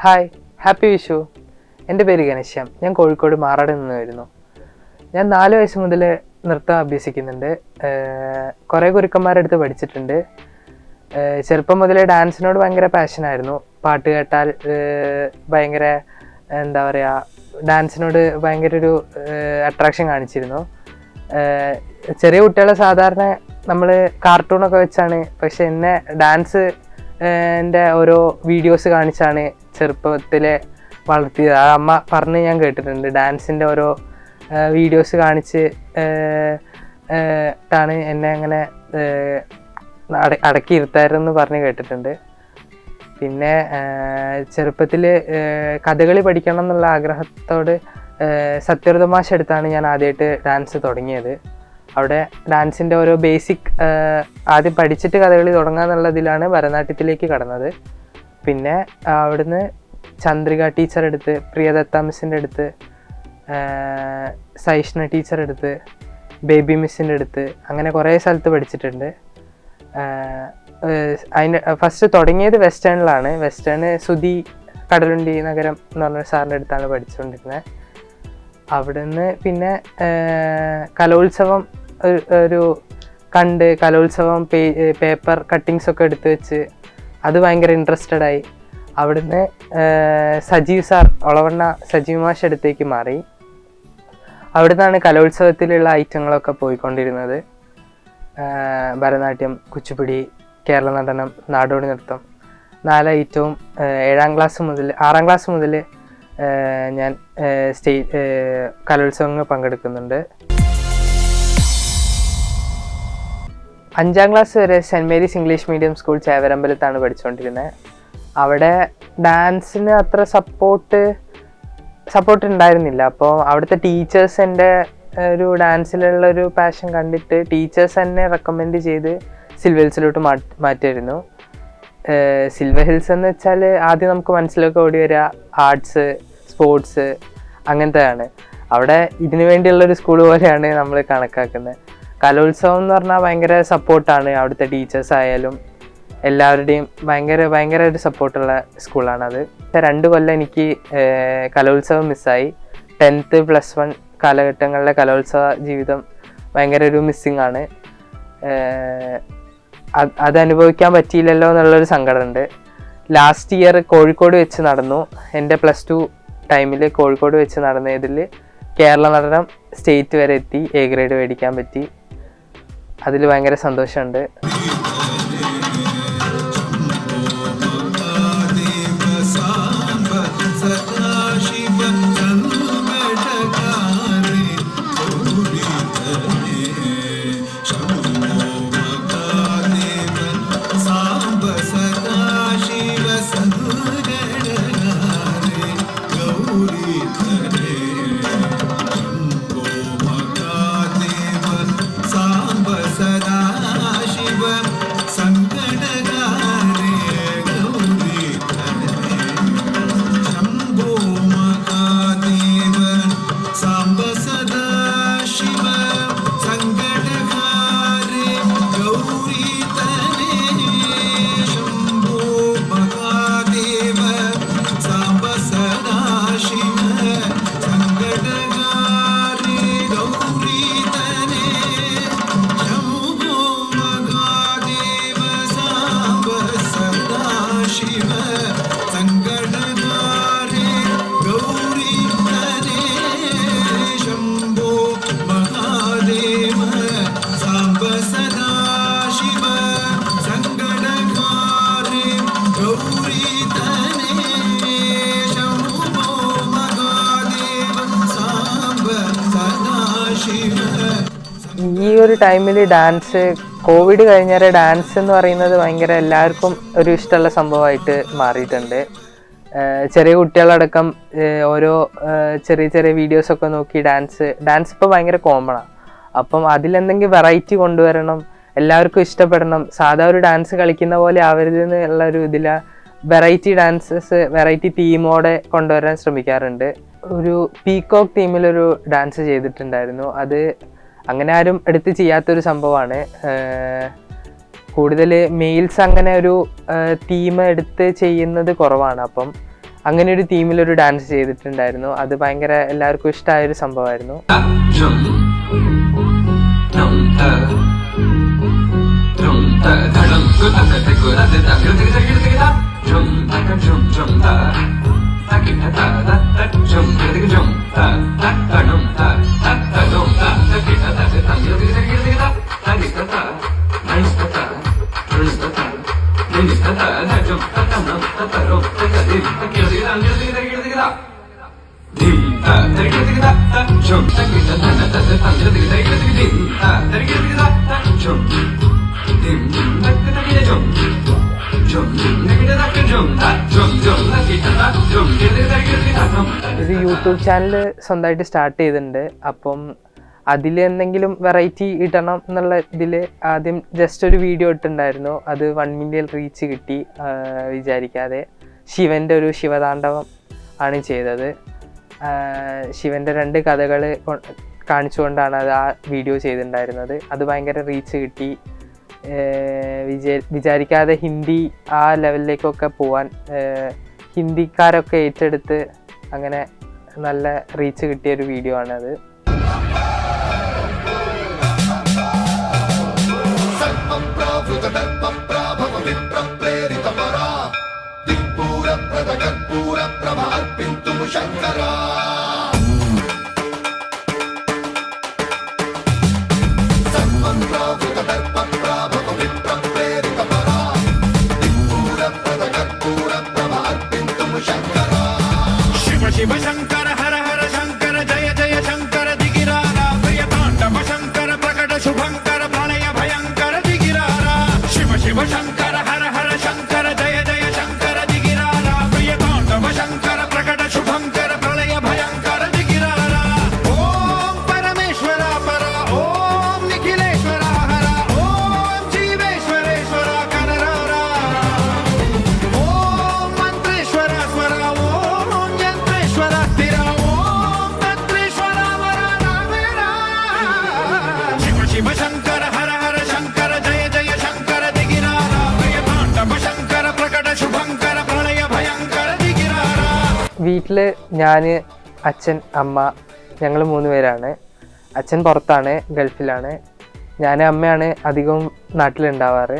Hi, happy Vishu. എൻ്റെ പേര് ഗണേശ്യാം. ഞാൻ കോഴിക്കോട് മാറാട് നിന്ന് വരുന്നു. ഞാൻ 4 വയസ്സ് മുതൽ നൃത്തം അഭ്യസിക്കുന്നുണ്ട്. കുറേ ഗുരുക്കന്മാരുടെ അടുത്ത് പഠിച്ചിട്ടുണ്ട്. ചെറുപ്പം മുതലേ ഡാൻസിനോട് ഭയങ്കര പാഷനായിരുന്നു. പാട്ട് കേട്ടാൽ ഭയങ്കര എന്താ പറയുക, ഡാൻസിനോട് ഭയങ്കര ഒരു അട്രാക്ഷൻ കാണിച്ചിരുന്നു. ചെറിയ കുട്ടികളെ സാധാരണ നമ്മൾ കാർട്ടൂണൊക്കെ വെച്ചാണ്, പക്ഷെ എന്നെ ഡാൻസ് എൻ്റെ ഓരോ വീഡിയോസ് കാണിച്ചാണ് ചെറുപ്പത്തിലെ വളർത്തിയത്. ആ അമ്മ പറഞ്ഞ് ഞാൻ കേട്ടിട്ടുണ്ട്. ഡാൻസിൻ്റെ ഓരോ വീഡിയോസ് കാണിച്ച് ാണ് എന്നെ അങ്ങനെ അടക്കിയിരുത്താരെന്ന് പറഞ്ഞ് കേട്ടിട്ടുണ്ട്. പിന്നെ ചെറുപ്പത്തിൽ കഥകളി പഠിക്കണം എന്നുള്ള ആഗ്രഹത്തോട് സത്യവ്രതമാഷ എടുത്താണ് ഞാൻ ആദ്യമായിട്ട് ഡാൻസ് തുടങ്ങിയത്. അവിടെ ഡാൻസിൻ്റെ ഓരോ ബേസിക് ആദ്യം പഠിച്ചിട്ട് കഥകളി തുടങ്ങുക എന്നുള്ളതിലാണ് ഭരതനാട്യത്തിലേക്ക് കടന്നത്. പിന്നെ അവിടുന്ന് ചന്ദ്രിക ടീച്ചർ എടുത്ത്, പ്രിയദത്ത മിസ്സിൻ്റെ അടുത്ത്, സൈഷ്ണ ടീച്ചർ എടുത്ത്, ബേബി മിസ്സിൻ്റെ അടുത്ത്, അങ്ങനെ കുറേ സ്ഥലത്ത് പഠിച്ചിട്ടുണ്ട്. അതിൻ്റെ ഫസ്റ്റ് തുടങ്ങിയത് വെസ്റ്റേണിലാണ്. വെസ്റ്റേൺ സുധി കടലുണ്ടി നഗരം എന്ന് പറഞ്ഞ സാറിൻ്റെ അടുത്താണ് പഠിച്ചുകൊണ്ടിരുന്നത്. അവിടുന്ന് പിന്നെ കലോത്സവം ഒരു കണ്ട് കലോത്സവം പേപ്പർ കട്ടിങ്സൊക്കെ എടുത്ത് വെച്ച് അത് ഭയങ്കര ഇൻട്രസ്റ്റഡ് ആയി. അവിടുന്ന് സജീവ് സാർ, ഒളവണ്ണ സജീവ് മാഷ് അടുത്തേക്ക് മാറി. അവിടുന്നാണ് കലോത്സവത്തിലുള്ള ഐറ്റങ്ങളൊക്കെ പോയിക്കൊണ്ടിരുന്നത്. ഭരതനാട്യം, കുച്ചിപ്പുടി, കേരള നടനം, നാടോടി നൃത്തം, 4 ഐറ്റവും 6ാം ക്ലാസ് മുതൽ ഞാൻ കലോത്സവങ്ങൾ പങ്കെടുക്കുന്നുണ്ട്. 5ാം ക്ലാസ് വരെ Saint Mary's English medium school ചേവരമ്പലത്താണ് പഠിച്ചുകൊണ്ടിരുന്നത്. അവിടെ ഡാൻസിന് അത്ര സപ്പോർട്ട് ഉണ്ടായിരുന്നില്ല. അപ്പോൾ അവിടുത്തെ ടീച്ചേഴ്സ് എൻ്റെ ഒരു ഡാൻസിലുള്ളൊരു പാഷൻ കണ്ടിട്ട് ടീച്ചേഴ്സ് എന്നെ റെക്കമെൻഡ് ചെയ്ത് സിൽവർ ഹിൽസിലോട്ട് മാറ്റിയിരുന്നു. സിൽവർ ഹിൽസ് എന്ന് വെച്ചാൽ ആദ്യം നമുക്ക് മനസ്സിലൊക്കെ ഓടി വരിക ആർട്സ്, സ്പോർട്സ് അങ്ങനത്തെയാണ്. അവിടെ ഇതിനു വേണ്ടിയുള്ളൊരു സ്കൂൾ പോലെയാണ് നമ്മൾ കണക്കാക്കുന്നത്. കലോത്സവം എന്ന് പറഞ്ഞാൽ ഭയങ്കര സപ്പോർട്ടാണ്. അവിടുത്തെ ടീച്ചേഴ്സ് ആയാലും എല്ലാവരുടെയും ഭയങ്കര ഒരു സപ്പോർട്ടുള്ള സ്കൂളാണത്. 2 കൊല്ലം എനിക്ക് കലോത്സവം മിസ്സായി. 10th +1 കാലഘട്ടങ്ങളിലെ കലോത്സവ ജീവിതം ഭയങ്കര ഒരു മിസ്സിങ് ആണ്. അത് അനുഭവിക്കാൻ പറ്റിയില്ലല്ലോ എന്നുള്ളൊരു സങ്കടമുണ്ട്. ലാസ്റ്റ് ഇയർ കോഴിക്കോട് വെച്ച് നടന്നു. എൻ്റെ +2 ടൈമിൽ കോഴിക്കോട് വെച്ച് നടന്നതിൽ കേരള നടനം സ്റ്റേറ്റ് വരെ എത്തി, A ഗ്രേഡ് മേടിക്കാൻ പറ്റി. അതിൽ ഭയങ്കര സന്തോഷമുണ്ട്. ഈ ഒരു ടൈമിൽ ഡാൻസ്, കോവിഡ് കഴിഞ്ഞാൽ ഡാൻസ് എന്ന് പറയുന്നത് ഭയങ്കര എല്ലാവർക്കും ഒരു ഇഷ്ടമുള്ള സംഭവമായിട്ട് മാറിയിട്ടുണ്ട്. ചെറിയ കുട്ടികളടക്കം ഓരോ ചെറിയ വീഡിയോസൊക്കെ നോക്കി ഡാൻസ് ഇപ്പോൾ ഭയങ്കര കോമണാണ്. അപ്പം അതിലെന്തെങ്കിലും വെറൈറ്റി കൊണ്ടുവരണം, എല്ലാവർക്കും ഇഷ്ടപ്പെടണം. സാധാ ഒരു ഡാൻസ് കളിക്കുന്ന പോലെ ആവരുതെന്നുള്ള ഒരു വെറൈറ്റി ഡാൻസസ്, വെറൈറ്റി തീമോടെ കൊണ്ടുവരാൻ ശ്രമിക്കാറുണ്ട്. ഒരു പീകോക്ക് തീമിലൊരു ഡാൻസ് ചെയ്തിട്ടുണ്ടായിരുന്നു. അത് അങ്ങനെ ആരും എടുത്ത് ചെയ്യാത്തൊരു സംഭവമാണ്. കൂടുതൽ മെയിൽസ് അങ്ങനെ ഒരു തീം എടുത്ത് ചെയ്യുന്നത് കുറവാണ്. അപ്പം അങ്ങനെ ഒരു തീമിലൊരു ഡാൻസ് ചെയ്തിട്ടുണ്ടായിരുന്നു. അത് ഭയങ്കര എല്ലാവർക്കും ഇഷ്ടമായൊരു സംഭവമായിരുന്നു. ഇത് യൂട്യൂബ് ചാനൽ സ്വന്തമായിട്ട് സ്റ്റാർട്ട് ചെയ്തിട്ടുണ്ട്. അപ്പം അതിൽ എന്തെങ്കിലും വെറൈറ്റി ഇടണം എന്നുള്ള ഇതിൽ ആദ്യം ജസ്റ്റ് ഒരു വീഡിയോ ഇട്ടുണ്ടായിരുന്നു. അത് 1 മില്യൺ റീച്ച് കിട്ടി വിചാരിക്കാതെ. ശിവൻ്റെ ഒരു ശിവതാണ്ഡവം ആണ് ചെയ്തത്. ശിവൻ്റെ 2 കഥകൾ കാണിച്ചുകൊണ്ടാണ് അത് ആ വീഡിയോ ചെയ്തിട്ടുണ്ടായിരുന്നത്. അത് ഭയങ്കര റീച്ച് കിട്ടി. വിചാരിക്കാതെ ഹിന്ദി ആ ലെവലിലേക്കൊക്കെ പോവാൻ ഹിന്ദിക്കാരൊക്കെ ഏറ്റെടുത്ത് അങ്ങനെ നല്ല റീച്ച് കിട്ടിയൊരു വീഡിയോ ആണത്. शिव शंकर हर हर शंकर जय जय शंकर दिगिरारा प्रिय तांडव शंकर प्रकट शुभंकर प्रलय भयंकर दिगिरारा शिव शिव शंकर हर हर शंकर जय जय शंकर दिगिरारा प्रिय तांडव शंकर प्रकट शुभंकर प्रलय भयंकर दिगिरारा ओम परमेश्वरा परा ओम निखिलेश्वरा हरा ओम जीवेश्वरेश्वरा कररारा ओम मंत्रेश्वरा स्वरा ओम यंत्रेश्वरा स्थिरा ओम तंत्रेश्वरा वरा मेरा शिव शिव शंकर हर हर शंकर जय जय शंकर दिगिरारा प्रिय तांडव शंकर प्रकट शुभंकर प्रलय भयंकर दिगिरारा. വീട്ടിൽ ഞാൻ, അച്ഛൻ, അമ്മ, ഞങ്ങൾ 3 പേരാണ്. അച്ഛൻ പുറത്താണ്, ഗൾഫിലാണ്. ഞാൻ, അമ്മയാണ് അധികവും നാട്ടിലുണ്ടാവാറ്.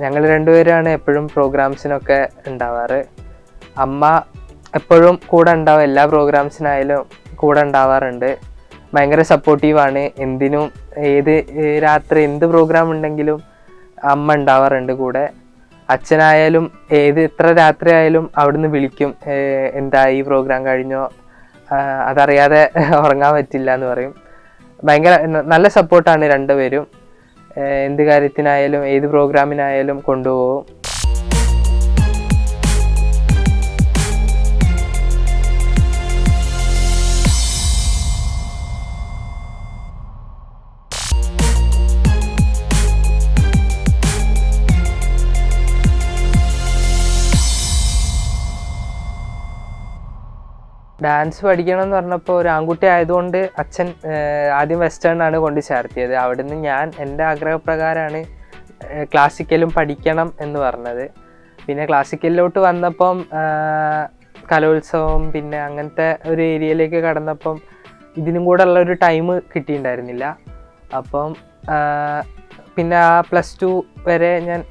ഞങ്ങൾ 2 പേരാണ് എപ്പോഴും പ്രോഗ്രാംസിനൊക്കെ ഉണ്ടാവാറ്. അമ്മ എപ്പോഴും കൂടെ ഉണ്ടാവും, എല്ലാ പ്രോഗ്രാംസിനായാലും കൂടെ ഉണ്ടാവാറുണ്ട്. ഭയങ്കര സപ്പോർട്ടീവാണ്. എന്തിനും രാത്രി എന്ത് പ്രോഗ്രാം ഉണ്ടെങ്കിലും അമ്മ ഉണ്ടാവാറുണ്ട് കൂടെ. അച്ഛനായാലും എത്ര രാത്രി ആയാലും അവിടുന്ന് വിളിക്കും, എന്താ ഈ പ്രോഗ്രാം കഴിഞ്ഞോ, അതറിയാതെ ഉറങ്ങാൻ പറ്റില്ല എന്ന് പറയും. ഭയങ്കര നല്ല സപ്പോർട്ടാണ് 2 പേരും. എന്ത് കാര്യത്തിനായാലും ഏത് പ്രോഗ്രാമിനായാലും കൊണ്ടുപോകും. ഡാൻസ് പഠിക്കണം എന്ന് പറഞ്ഞപ്പോൾ ഒരു ആൺകുട്ടി ആയതുകൊണ്ട് അച്ഛൻ ആദ്യം വെസ്റ്റേൺ കൊണ്ട് ചേർത്തിയത്. അവിടുന്ന് ഞാൻ എൻ്റെ ആഗ്രഹപ്രകാരമാണ് ക്ലാസിക്കലും പഠിക്കണം എന്ന് പറഞ്ഞത്. പിന്നെ ക്ലാസിക്കലിലോട്ട് വന്നപ്പം കലോത്സവം പിന്നെ അങ്ങനത്തെ ഒരു ഏരിയയിലേക്ക് കടന്നപ്പം ഇതിനും കൂടെ ഉള്ളൊരു ടൈം കിട്ടിയിട്ടുണ്ടായിരുന്നില്ല. അപ്പം പിന്നെ ആ +2 വരെ ഞാൻ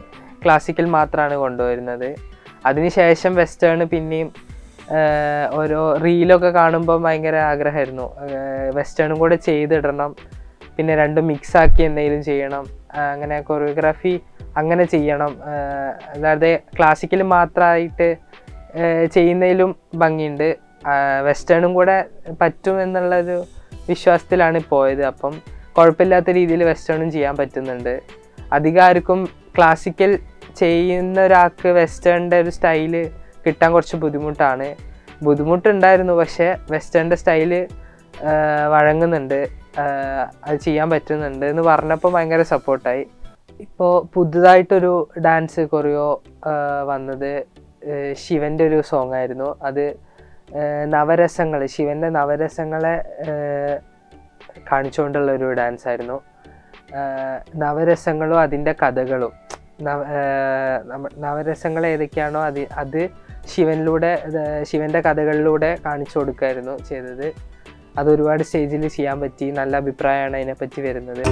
ക്ലാസിക്കൽ മാത്രമാണ് കൊണ്ടുവരുന്നത്. അതിനുശേഷം വെസ്റ്റേൺ പിന്നെയും ഓരോ റീലൊക്കെ കാണുമ്പോൾ ഭയങ്കര ആഗ്രഹമായിരുന്നു, വെസ്റ്റേണും കൂടെ ചെയ്തിടണം, പിന്നെ 2 മിക്സാക്കി എന്തെങ്കിലും ചെയ്യണം, അങ്ങനെ കൊറിയോഗ്രാഫി അങ്ങനെ ചെയ്യണം. അതായത് ക്ലാസിക്കൽ മാത്രമായിട്ട് ചെയ്യുന്നതിലും ഭംഗിയുണ്ട്, വെസ്റ്റേണും കൂടെ പറ്റും എന്നുള്ളൊരു വിശ്വാസത്തിലാണ് പോയത്. അപ്പം കുഴപ്പമില്ലാത്ത രീതിയിൽ വെസ്റ്റേണും ചെയ്യാൻ പറ്റുന്നുണ്ട്. അധികം ആർക്കും ക്ലാസിക്കൽ ചെയ്യുന്ന ഒരാൾക്ക് വെസ്റ്റേണിൻ്റെ ഒരു സ്റ്റൈല് കിട്ടാൻ കുറച്ച് ബുദ്ധിമുട്ടുണ്ടായിരുന്നു. പക്ഷേ വെസ്റ്റേണിൻ്റെ സ്റ്റൈല് വഴങ്ങുന്നുണ്ട്, അത് ചെയ്യാൻ പറ്റുന്നുണ്ട് എന്ന് പറഞ്ഞപ്പോൾ ഭയങ്കര സപ്പോർട്ടായി. ഇപ്പോൾ പുതുതായിട്ടൊരു ഡാൻസ് കൊറിയോ വന്നത് ശിവൻ്റെ ഒരു സോങ് ആയിരുന്നു. അത് നവരസങ്ങൾ, ശിവൻ്റെ നവരസങ്ങളെ കാണിച്ചുകൊണ്ടുള്ള ഒരു ഡാൻസ് ആയിരുന്നു. നവരസങ്ങളും അതിൻ്റെ കഥകളും, നവരസങ്ങൾ ഏതൊക്കെയാണോ അത് ശിവൻ്റെ കഥകളിലൂടെ കാണിച്ചു കൊടുക്കുകയായിരുന്നു ചെയ്തത്. അതൊരുപാട് സ്റ്റേജിൽ ചെയ്യാൻ പറ്റി. നല്ല അഭിപ്രായമാണ് അതിനെപ്പറ്റി വരുന്നത്.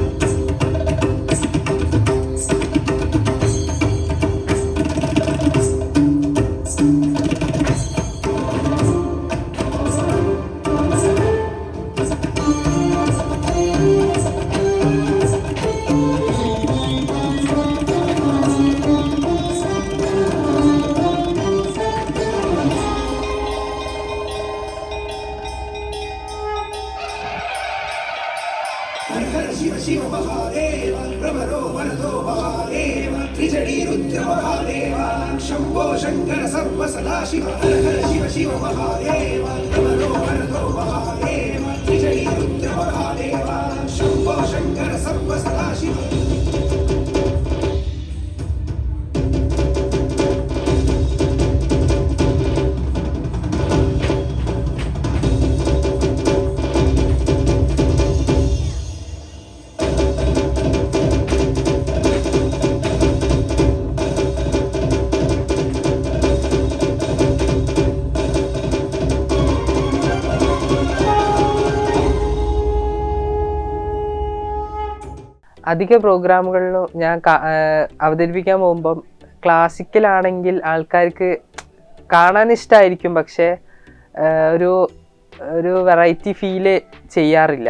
शिव शिव महादेव प्रवरो वरदो महादेव त्रिजडी रुद्र महादेव शंभो शंकर सर्व सदाशिव हर हर शिव शिव महादेव प्रवरो वरदो महादेव त्रिजडी रुद्र महादेव शंभो शंकर सर्व सदाशिव. അധിക പ്രോഗ്രാമുകളിലും ഞാൻ അവതരിപ്പിക്കാൻ പോകുമ്പം ക്ലാസിക്കലാണെങ്കിൽ ആൾക്കാർക്ക് കാണാൻ ഇഷ്ടമായിരിക്കും, പക്ഷേ ഒരു വെറൈറ്റി ഫീല് ചെയ്യാറില്ല.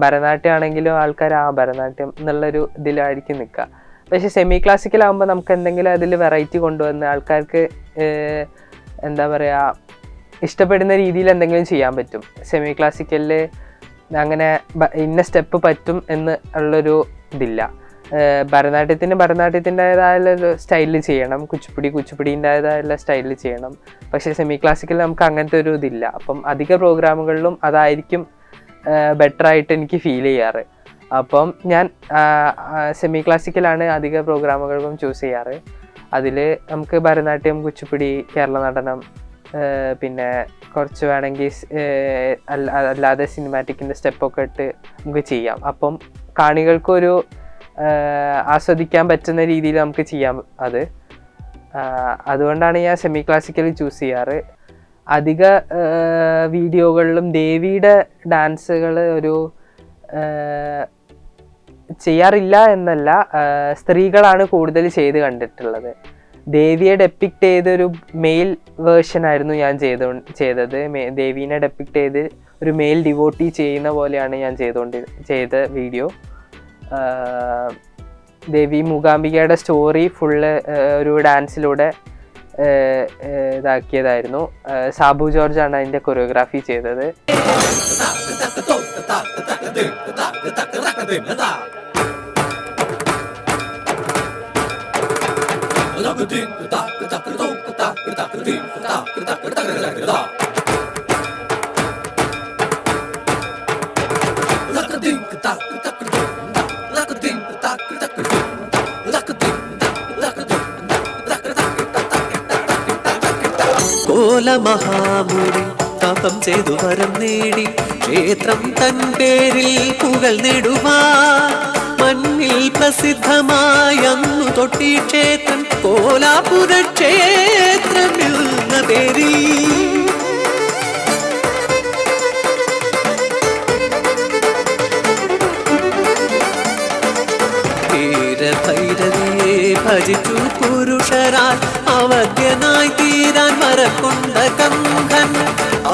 ഭരതനാട്യം ആണെങ്കിലും ആൾക്കാർ ഭരതനാട്യം എന്നുള്ളൊരു ഇതിലായിരിക്കും നിൽക്കുക. പക്ഷേ സെമി ക്ലാസിക്കലാകുമ്പോൾ നമുക്ക് എന്തെങ്കിലും അതിൽ വെറൈറ്റി കൊണ്ടുവന്ന് ആൾക്കാർക്ക് എന്താ പറയുക ഇഷ്ടപ്പെടുന്ന രീതിയിൽ എന്തെങ്കിലും ചെയ്യാൻ പറ്റും. സെമി ക്ലാസിക്കലിൽ അങ്ങനെ ഇന്ന സ്റ്റെപ്പ് പറ്റും എന്ന് ഉള്ളൊരു ഇതില്ല. ഭരതനാട്യത്തിൻ്റെതായുള്ള സ്റ്റൈലിൽ ചെയ്യണം, കുച്ചിപ്പുടീൻ്റെതായുള്ള സ്റ്റൈലിൽ ചെയ്യണം. പക്ഷേ സെമി ക്ലാസിക്കൽ നമുക്ക് അങ്ങനത്തെ ഒരു ഇതില്ല. അപ്പം അധിക പ്രോഗ്രാമുകളിലും അതായിരിക്കും ബെറ്ററായിട്ട് എനിക്ക് ഫീൽ ചെയ്യാറ്. അപ്പം ഞാൻ സെമി ക്ലാസിക്കലാണ് അധിക പ്രോഗ്രാമുകൾക്കും ചൂസ് ചെയ്യാറ്. അതിൽ നമുക്ക് ഭരതനാട്യം, കുച്ചിപ്പുടി, കേരള നടനം, പിന്നെ കുറച്ച് വേണമെങ്കിൽ അല്ലാതെ സിനിമാറ്റിക്കിൻ്റെ സ്റ്റെപ്പൊക്കെ ഇട്ട് നമുക്ക് ചെയ്യാം. അപ്പം കാണികൾക്കൊരു ആസ്വദിക്കാൻ പറ്റുന്ന രീതിയിൽ നമുക്ക് ചെയ്യാം അത്. അതുകൊണ്ടാണ് ഞാൻ സെമി ക്ലാസിക്കൽ ചൂസ് ചെയ്യാറ്. അധിക വീഡിയോകളിലും ദേവിയുടെ ഡാൻസുകൾ ചെയ്യാറില്ല എന്നല്ല, സ്ത്രീകളാണ് കൂടുതൽ ചെയ്ത് കണ്ടിട്ടുള്ളത്. ദേവിയെ ഡെപ്പിക്റ്റ് ചെയ്തൊരു മെയിൽ വേർഷനായിരുന്നു ഞാൻ ചെയ്തത്. ദേവീനെ ഡെപ്പിക്റ്റ് ചെയ്ത് ഒരു മെയിൽ ഡിവോട്ടി ചെയ്യുന്ന പോലെയാണ് ഞാൻ ചെയ്ത വീഡിയോ. ദേവി മൂകാംബികയുടെ സ്റ്റോറി ഫുള്ള് ഒരു ഡാൻസിലൂടെ ഇതാക്കിയതായിരുന്നു. സാബു ജോർജാണ് അതിൻ്റെ കൊറിയോഗ്രാഫി ചെയ്തത്. മഹാമുനി തപം ചെയ്തു വരം നേടി ക്ഷേത്രം തൻ പേരിൽ പുകൾ നേടുവാൻ മണ്ണിൽ പ്രസിദ്ധമായന്നു തൊട്ടി ക്ഷേത്രം കോലാപുര ക്ഷേത്രം എന്ന പേരിൽ. ഭൈരവിയെ ഭജിച്ചു പുരുഷരാൽ അവധ്യനായി തീരാൻ മരക്കൊണ്ട കന്ധൻ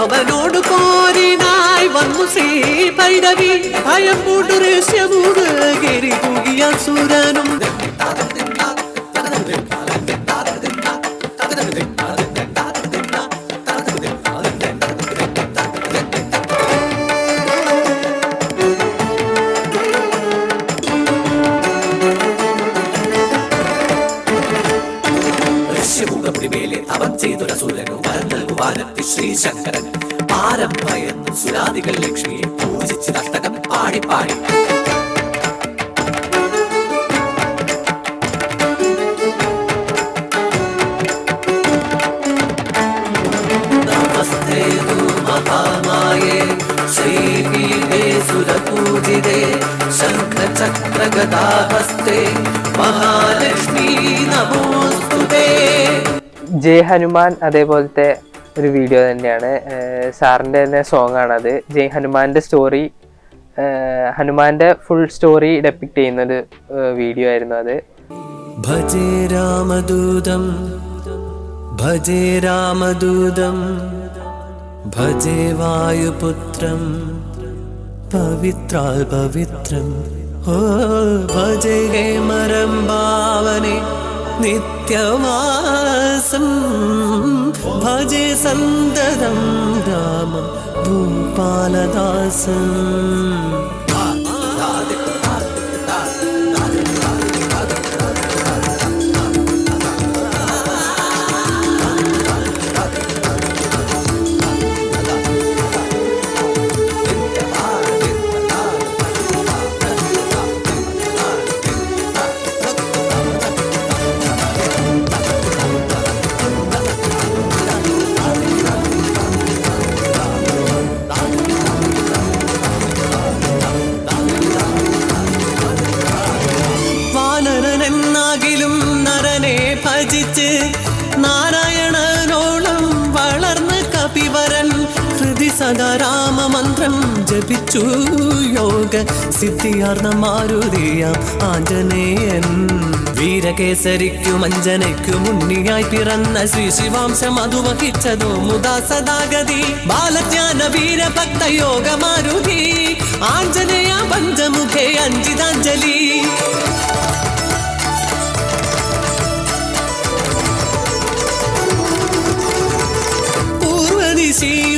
അവനോട് പോരിനായി വന്നു ശ്രീ ഭൈരവി ഭയം പൂണ്ടു രഹസ്യമൂട് ഗിരി തൂകിയ സുരനും. ശ്രീശങ്കരൻ പാരം ഭയന്നു സുരാദികൾ ലക്ഷ്മിയെ പൂജിച്ച് നഷ്ടകം പാടിപ്പാടി. നമസ്തേ മഹാമായേ ശ്രീപീഠേ സുരപൂജിതേ ശംഖചക്രഗദാഹസ്തേ മഹാലക്ഷ്മീ നമോസ്തുതേ. ജയ് ഹനുമാൻ അതേപോലത്തെ ഒരു വീഡിയോ തന്നെയാണ്. സാറിൻ്റെ തന്നെ സോങ് ആണത്. ജയ് ഹനുമാൻ്റെ സ്റ്റോറി, ഹനുമാന്റെ ഫുൾ സ്റ്റോറി ഡെപ്പിക്ട് ചെയ്യുന്നൊരു വീഡിയോ ആയിരുന്നു അത്. ഭജേ രാമദൂതം ഭജേ രാമദൂതം ഭജേ വായുപുത്രം പവിത്രാൽ പവിത്രം ഓ ഭജേ ഹേമരംഭാവനെ നിത്യമാസം ഭജേ സന്തതം രാമം ഭൂപാലദാസം. ഭജിച്ച് നാരായണനോളം വളർന്ന് കപിവരൻ ഹൃദി സദാ രാമമന്ത്രം ജപിച്ചു യോഗ സിദ്ധിയാർന്ന മാരുതിയാം ആഞ്ജനേയൻ. വീരകേസരിക്കും അഞ്ജനയ്ക്കും ഉണ്ണിയായി പിറന്ന ശ്രീ ശിവാംശം അതു വഹിച്ചതോ മുദാ സദാഗതി. ബാലജ്ഞാന വീരഭക്ത യോഗ മാരുതി ആഞ്ജനേയ പഞ്ചമുഖേ അഞ്ജിതാഞ്ജലി.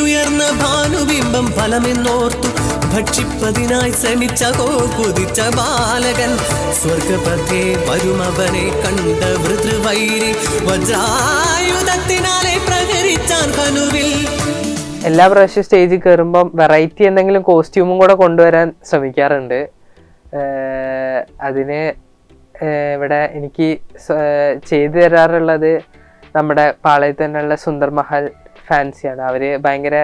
ഉയർന്ന ഭാനുബിംബം ഫലമെന്നോർത്തു ഭക്ഷിപ്പതിനായി ശ്രമിച്ച കുതിച്ച ബാലകൻ. സ്വർഗപഥേ വരുമവനെ കണ്ട വൃതൃവൈരി വജ്രായുധത്തിനാലെ പ്രഹരിച്ചാൻ ഹനുവിൽ. എല്ലാ പ്രാവശ്യം സ്റ്റേജിൽ കയറുമ്പം വെറൈറ്റി എന്തെങ്കിലും കോസ്റ്റ്യൂമും കൂടെ കൊണ്ടുവരാൻ ശ്രമിക്കാറുണ്ട്. അതിന് ഇവിടെ എനിക്ക് ചെയ്തു തരാറുള്ളത് നമ്മുടെ പാളയത്ത് തന്നെയുള്ള സുന്ദർ മഹൽ ഫാൻസിയാണ്. അവർ ഭയങ്കര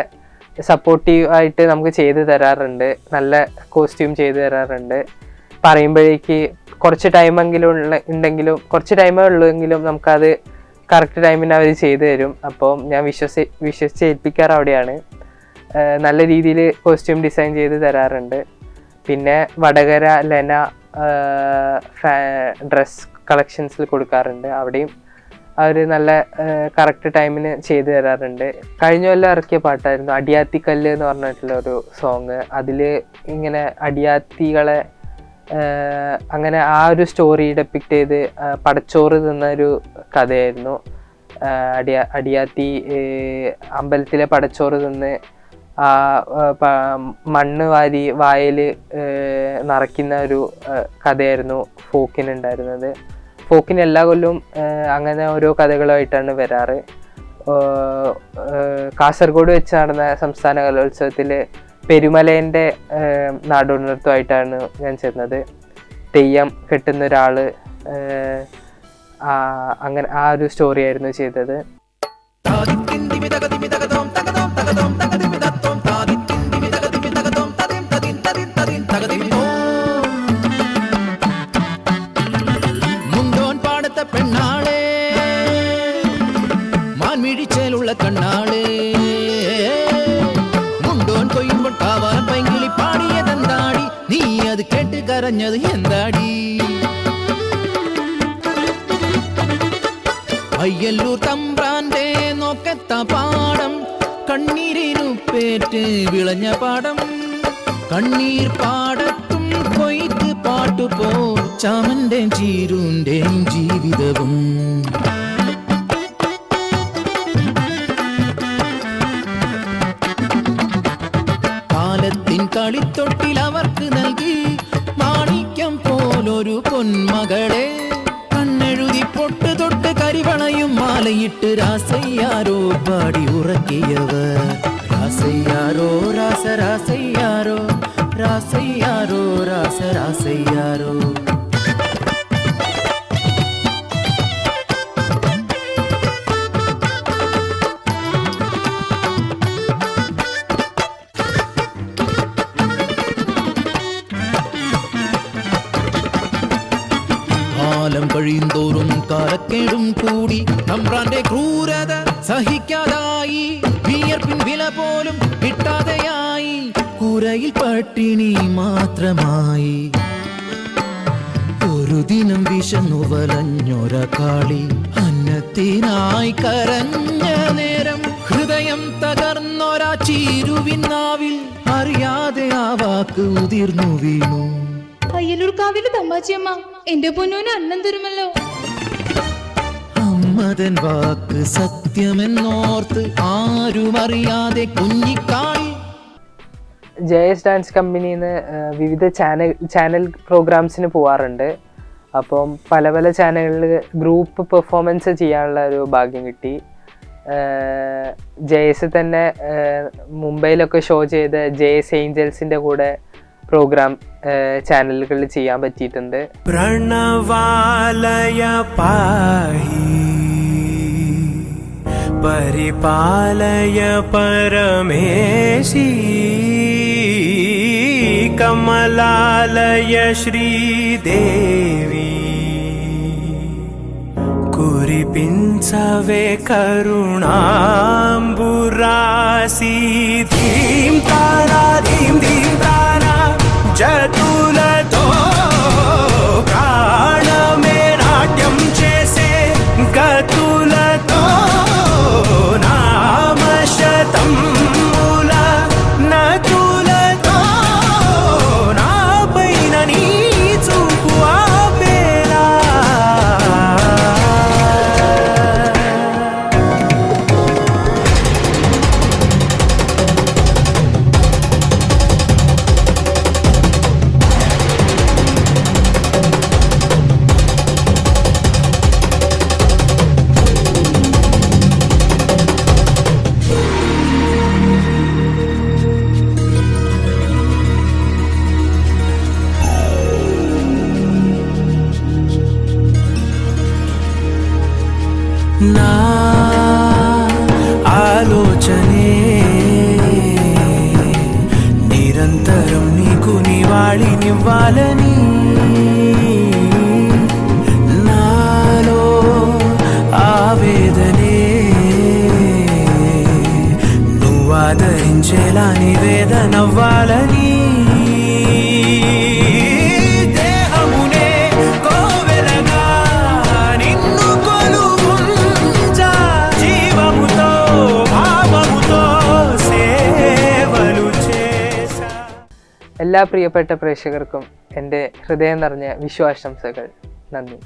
സപ്പോർട്ടീവ് ആയിട്ട് നമുക്ക് ചെയ്തു തരാറുണ്ട്, നല്ല കോസ്റ്റ്യൂം ചെയ്തു തരാറുണ്ട്. പറയുമ്പോഴേക്ക് കുറച്ച് ടൈമെങ്കിലും ഉണ്ടെങ്കിലും കുറച്ച് ടൈമേ ഉള്ളൂവെങ്കിലും നമുക്കത് കറക്റ്റ് ടൈമിന് അവർ ചെയ്തു തരും. അപ്പം ഞാൻ വിശ്വസിച്ച് ഏൽപ്പിക്കാറ് അവിടെയാണ്. നല്ല രീതിയിൽ കോസ്റ്റ്യൂം ഡിസൈൻ ചെയ്ത് തരാറുണ്ട്. പിന്നെ വടകര ലെന ഡ്രസ് കളക്ഷൻസിൽ കൊടുക്കാറുണ്ട്. അവിടെയും അവർ നല്ല കറക്റ്റ് ടൈമിന് ചെയ്തു തരാറുണ്ട്. കഴിഞ്ഞ കൊല്ലം ഇറക്കിയ പാട്ടായിരുന്നു അടിയാത്തിക്കല്ല് എന്ന് പറഞ്ഞിട്ടുള്ള ഒരു സോങ്. അതിൽ ഇങ്ങനെ അടിയാത്തികളെ അങ്ങനെ ആ ഒരു സ്റ്റോറി ഡെപ്പിക്റ്റ് ചെയ്ത് പടച്ചോറ് തിന്നൊരു കഥയായിരുന്നു. അടിയാത്തി അമ്പലത്തിലെ പടച്ചോറ് തിന്ന് ആ മണ്ണ് വാരി വായിൽ നിറയ്ക്കുന്ന ഒരു കഥയായിരുന്നു ഫോക്കിനുണ്ടായിരുന്നത്. ഫോക്കിന് എല്ലാ കൊല്ലവും അങ്ങനെ ഓരോ കഥകളുമായിട്ടാണ് വരാറ്. കാസർഗോഡ് വെച്ച് നടന്ന സംസ്ഥാന കലോത്സവത്തിൽ പെരുമലേൻ്റെ നാടോടിനൃത്തമായിട്ടാണ് ഞാൻ ചെന്നത്. തെയ്യം കെട്ടുന്ന ഒരാൾ, അങ്ങനെ ആ ഒരു സ്റ്റോറി ആയിരുന്നു ചെയ്തത്. കണ്ണാളേ മുണ്ടോൻ കൊയ്യുമ്പോൾ കാവാലം പൈങ്കിളി പാടിയതെന്താടി, നീ അത് കേട്ട് കരഞ്ഞത് എന്താടി? അയ്യല്ലൂർ തമ്പ്രാന്റെ നോക്കത്ത പാടം കണ്ണീരിനു പേറ്റ് വിളഞ്ഞ പാടം. കണ്ണീർ പാടത്തും കൊയ്ത്ത് പാട്ടുപോ ചാമന്റെ ചീരുന്റെ ജീവിതവും. കളിത്തൊട്ടിൽ അവർക്ക് നൽകി മാണിക്യം പോലൊരു പൊന്മകളെ. കണ്ണെഴുതി പൊട്ട് തൊട്ട് കരിവളയും മാലയിട്ട് രാസയ്യാരോ പാടി ഉറക്കിയവർ. രാസയ്യാരോ രാസരാസയ്യാരോ രാസയ്യാരോ രാസരാസയ്യാരോ. കാലം കഴിയുന്തോറും കാലക്കേടും കൂടി തമ്പ്രാന്റെ ക്രൂരത സഹിക്കാതായി വിയർപ്പിൻ വില പോലും കിട്ടാതെയായി കൂരയിൽ പട്ടിണി മാത്രമായി ഒരു ദിനം വിശന്നു വലഞ്ഞൊര കാളി അന്നത്തിനായി കരഞ്ഞ നേരം ഹൃദയം തകർന്നൊരാ ചീരുവിനാവിൽ അറിയാതെ ആ വാക്ക് ഉതിർന്നു വീണു. അയ്യലൂർക്കാവിലെ തമ്പാച്ചിയമ്മ എന്റെ പൊന്നൂന് അന്നം തരുമല്ലോ. അമ്മതൻ വാക്ക് സത്യമെന്നോർത്ത് ആരും അറിയാതെ കുഞ്ഞിക്കാളി. JS ഡാൻസ് കമ്പനിയിൽ നിന്ന് വിവിധ ചാനൽ പ്രോഗ്രാംസിന് പോവാറുണ്ട്. അപ്പം പല പല ചാനലുകളിൽ ഗ്രൂപ്പ് പെർഫോമൻസ് ചെയ്യാനുള്ള ഒരു ഭാഗ്യം കിട്ടി. JS തന്നെ മുംബൈയിലൊക്കെ ഷോ ചെയ്ത JS ഏഞ്ചൽസിൻ്റെ കൂടെ പ്രോഗ്രാം ചാനലുകളിൽ ചെയ്യാൻ പറ്റിയിട്ടുണ്ട്. പ്രണവാലയ പാഹി പരിപാലയ പരമേശി കമലാലയ ശ്രീദേവി కురిపించవే కరుణాంబురాసి ధీం తారా ధీం ధీం తారా జతులతో ప్రాణమే నాట్యం చేసే గతులతో నామశతం మూల నతులతో నా పైన నీ చూపు ఆపేలా. నా ఆలోచనే నిరంతరం నీకు నివాళినివ్వాలని నాలో ఆవేదనే నువ్వు ఆదరించేలా నివేదనవ్వాలని എല്ലാ പ്രിയപ്പെട്ട പ്രേക്ഷകർക്കും എൻ്റെ ഹൃദയം നിറഞ്ഞ വിശ്വാസംസകൾ. നന്ദി.